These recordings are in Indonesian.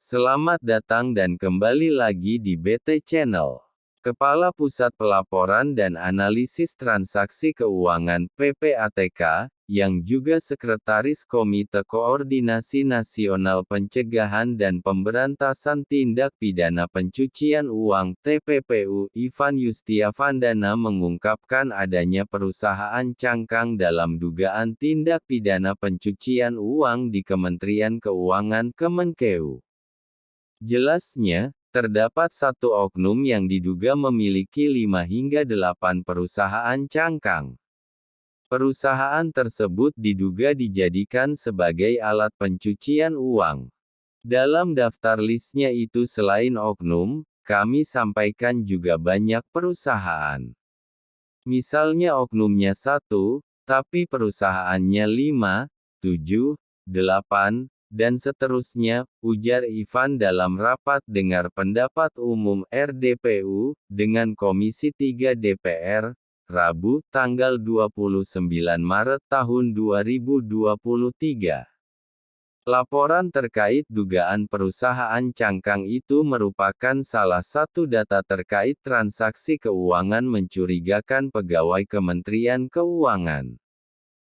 Selamat datang dan kembali lagi di BT Channel. Kepala Pusat Pelaporan dan Analisis Transaksi Keuangan (PPATK), yang juga Sekretaris Komite Koordinasi Nasional Pencegahan dan Pemberantasan Tindak Pidana Pencucian Uang (TPPU), Ivan Yustiavandana mengungkapkan adanya perusahaan cangkang dalam dugaan tindak pidana pencucian uang di Kementerian Keuangan Kemenkeu. Jelasnya, terdapat satu oknum yang diduga memiliki 5 hingga 8 perusahaan cangkang. Perusahaan tersebut diduga dijadikan sebagai alat pencucian uang. Dalam daftar listnya itu selain oknum, kami sampaikan juga banyak perusahaan. Misalnya oknumnya 1, tapi perusahaannya 5, 7, 8, dan seterusnya, ujar Ivan dalam rapat dengar pendapat umum RDPU, dengan Komisi 3 DPR, Rabu, tanggal 29 Maret tahun 2023. Laporan terkait dugaan perusahaan cangkang itu merupakan salah satu data terkait transaksi keuangan mencurigakan pegawai Kementerian Keuangan,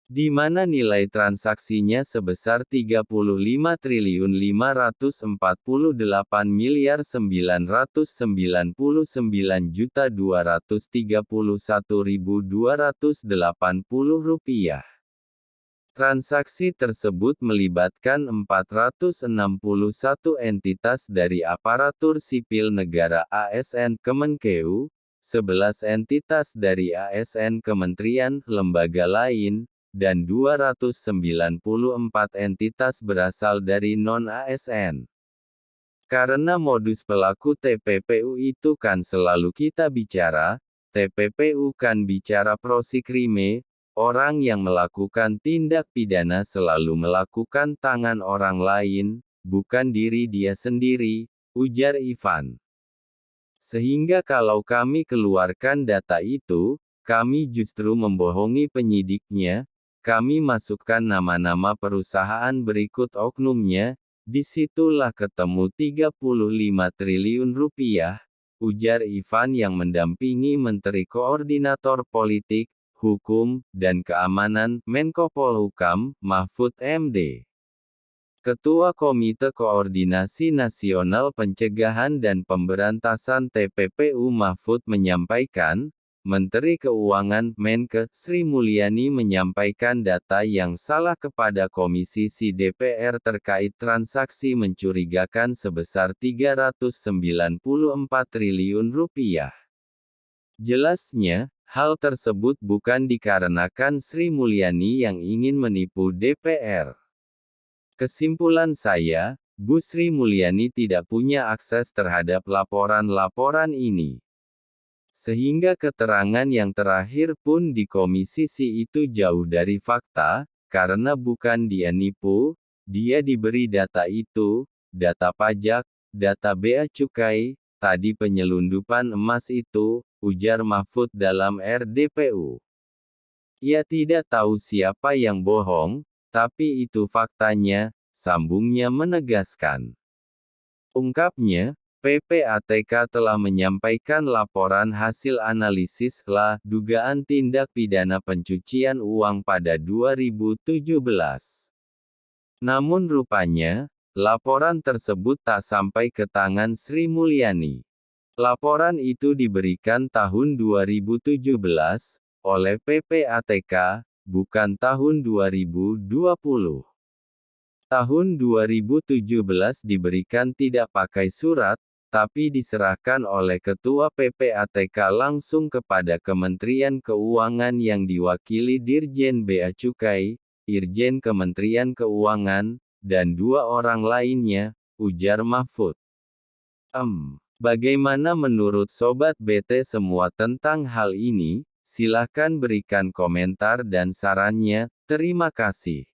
di mana nilai transaksinya sebesar Rp35.999.231.280. Transaksi tersebut melibatkan 461 entitas dari aparatur sipil negara ASN Kemenkeu, 11 entitas dari ASN Kementerian, lembaga lain, dan 294 entitas berasal dari non-ASN. Karena modus pelaku TPPU itu kan selalu kita bicara, TPPU kan bicara prosikrime, orang yang melakukan tindak pidana selalu melakukan tangan orang lain, bukan diri dia sendiri, ujar Ivan. Sehingga kalau kami keluarkan data itu, kami justru membohongi penyidiknya. Kami masukkan nama-nama perusahaan berikut oknumnya, disitulah ketemu 35 triliun rupiah, ujar Ivan yang mendampingi Menteri Koordinator Politik, Hukum, dan Keamanan, Menko Polhukam, Mahfud MD. Ketua Komite Koordinasi Nasional Pencegahan dan Pemberantasan TPPU Mahfud menyampaikan, Menteri Keuangan, Menkeu, Sri Mulyani menyampaikan data yang salah kepada Komisi Si DPR terkait transaksi mencurigakan sebesar Rp394 triliun. Jelasnya, hal tersebut bukan dikarenakan Sri Mulyani yang ingin menipu DPR. Kesimpulan saya, Bu Sri Mulyani tidak punya akses terhadap laporan-laporan ini. Sehingga keterangan yang terakhir pun di Komisi Si itu jauh dari fakta, karena bukan dia nipu, dia diberi data itu, data pajak, data bea cukai, tadi penyelundupan emas itu, ujar Mahfud dalam RDPU. Ia tidak tahu siapa yang bohong, tapi itu faktanya, sambungnya menegaskan. Ungkapnya, PPATK telah menyampaikan laporan hasil analisis dugaan tindak pidana pencucian uang pada 2017. Namun rupanya, laporan tersebut tak sampai ke tangan Sri Mulyani. Laporan itu diberikan tahun 2017, oleh PPATK, bukan tahun 2020. Tahun 2017 diberikan tidak pakai surat, tapi diserahkan oleh Ketua PPATK langsung kepada Kementerian Keuangan yang diwakili Dirjen Bea Cukai, Irjen Kementerian Keuangan, dan 2 orang lainnya, ujar Mahfud. Bagaimana menurut Sobat BT semua tentang hal ini? Silahkan berikan komentar dan sarannya, terima kasih.